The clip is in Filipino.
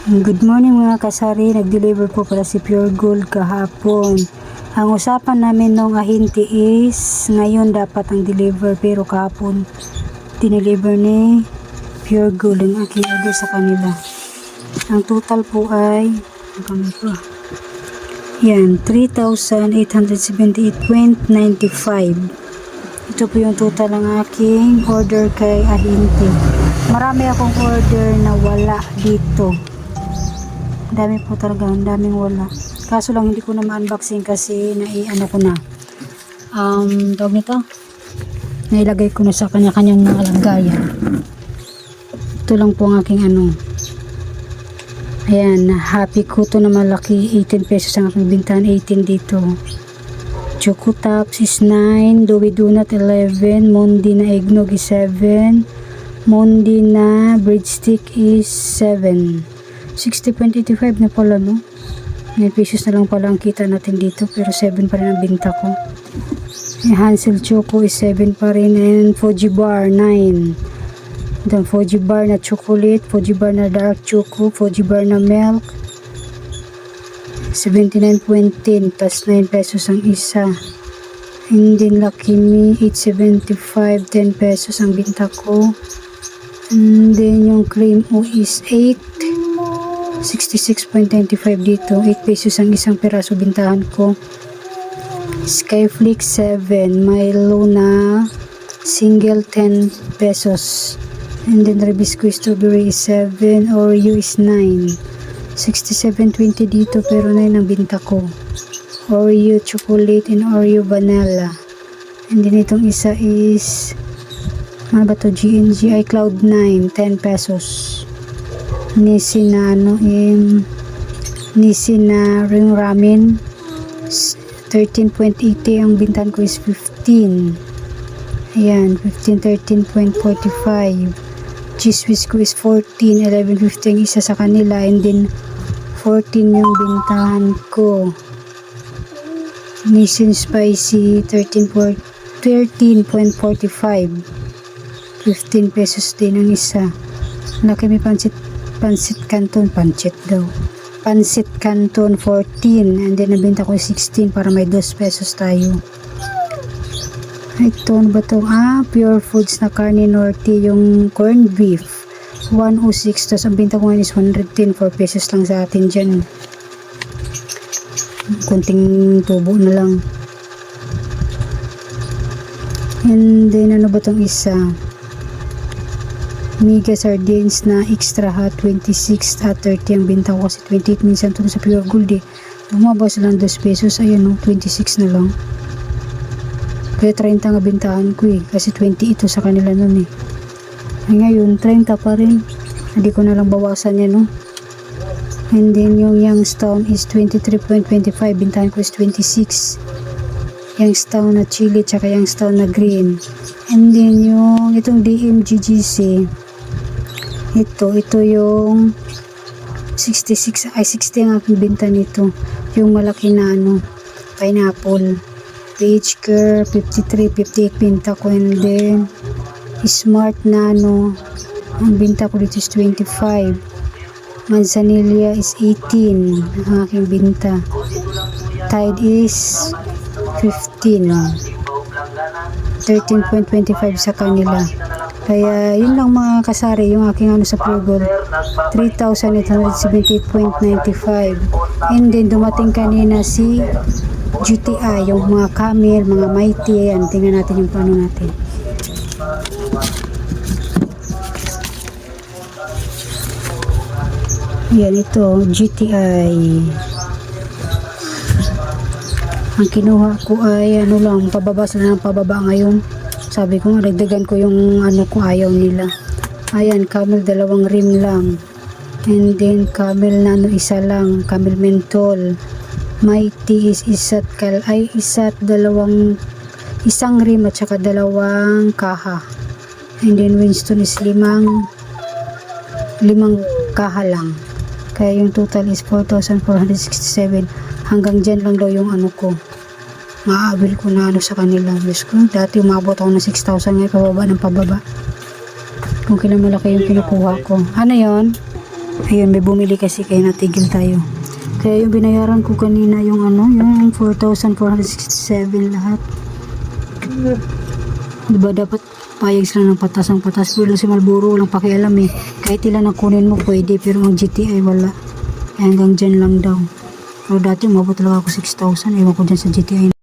Good morning mga kasari, nag-deliver po pala si Pure Gold kahapon. Ang usapan namin nung ahente is ngayon dapat ang deliver pero kahapon dineliver ni Pure Gold ang aking order sa kanila. Ang total po ay yan, 3,878.95. Ito po yung total ng aking order kay ahente. Marami akong order na wala dito. Dami po talaga, ang daming wala. Kaso lang hindi ko na ma-unboxing kasi naiano ko na. Tawag nito? Nailagay ko na sa kanya-kanyang mga lagayan. Ito lang po ang aking ano. Ayan, happy ko to na malaki. 18 pesos ang aking bintahan. 18 dito. Choco Tops is 9. Doughy Donut 11. Mondi na eggnog is 7. Mondi na breadstick is 7. 60.85 na pala, no? 9 pesos na lang pala ang kita natin dito, pero 7 pa rin ang binta ko. Hansel Choco is 7 pa rin, and Fuji Bar 9. Then Fuji Bar na chocolate, Fuji Bar na dark choco, Fuji Bar na milk 79.10 plus 9 pesos ang isa. And then Lucky Me 875, 10 pesos ang binta ko. And then yung cream o is 8, 66.95 dito. 8 pesos ang isang peraso bintahan ko. Skyflix 7. Milo na single 10 pesos. And then Ribisco Strawberry is 7. Oreo is 9. 67.20 dito pero 9 ang binta ko. Oreo chocolate and Oreo vanilla. And then itong isa is ano ba to? GNG iCloud 9. 10 pesos. Nissin na Nissin na ring ramen 13.80 ang bintan ko is 15. Ayan, 15, 13.45. Cheese whiz ko is 14, 11.50 ang isa sa kanila, and then 14 yung bintahan ko. Nissin spicy 13.45, 15 pesos din ang isa. Laki may pansit canton, pancit 14, and then nabenta ko 16 para may 2 pesos tayo. Ito, ano ba ito? Pure Foods na Carne Norte, yung corned beef 106, tapos ang binta ko ngayon is 110, 4 pesos lang sa atin dyan. Kunting tubo na lang. And then ano ba itong isa? Mega sardines na extra hot 26 at 30 ang binta ko kasi 28 minsan ito sa Pure Gold eh. Bumaba lang 2 pesos, ayan o, 26 na lang. Kaya 30 nga bintahan ko eh, kasi 20 ito sa kanila nun eh. Ay ngayon 30 pa rin, hindi ko na lang bawasan yan, no? And then yung Youngstown is 23.25, bintahan ko is 26. Youngstown na chili tsaka Youngstown na green. And then yung itong DMGGC, ito yung 66, ay 60 ang aking binta nito. Yung malaki na ano, pineapple. Peach Curl 53, 58 binta ko. And then Smart na ano, ang binta ko dito is 25. Manzanilla is 18 ang aking binta. Tide is 15, 13.25 sa kanila. Kaya yun lang mga kasari, yung aking ano sa Pure Gold, 3,878.95. And then dumating kanina si GTI, yung mga camel, mga mighty. Ayan, tingnan natin yung paano natin. Yan, ito GTI. Ang kinuha ko ay ano lang, pababa sila ng pababa ngayon. Sabi ko nga, dagdagan ko yung ano ko, ayaw nila. Ayan, camel 2 rim lang. And then camel na ano, isa lang, camel mentol. Mighty is isang rim at saka 2 kaha. And then Winston is 5 kaha lang. Kaya yung total is 4,467. Hanggang dyan lang daw yung ano ko. Maabil ko na ano sa kanila. Diyos ko, dati umabot ako ng 6,000 ngayon, pababa ng pababa. Kung kailan malaki yung kinukuha ko. Ano yon? Ayun, may bumili kasi kaya natigil tayo. Kaya yung binayaran ko kanina yung yung 4,467 lahat. Diba dapat payag sila ng patas ang patas. Pero si Marlboro walang pakialam eh. Kahit ilan ang kunin mo pwede, pero ang GTI wala. Kaya hanggang dyan lang daw. Pero dati umabot talaga ako 6,000. Ewan ko dyan sa GTI.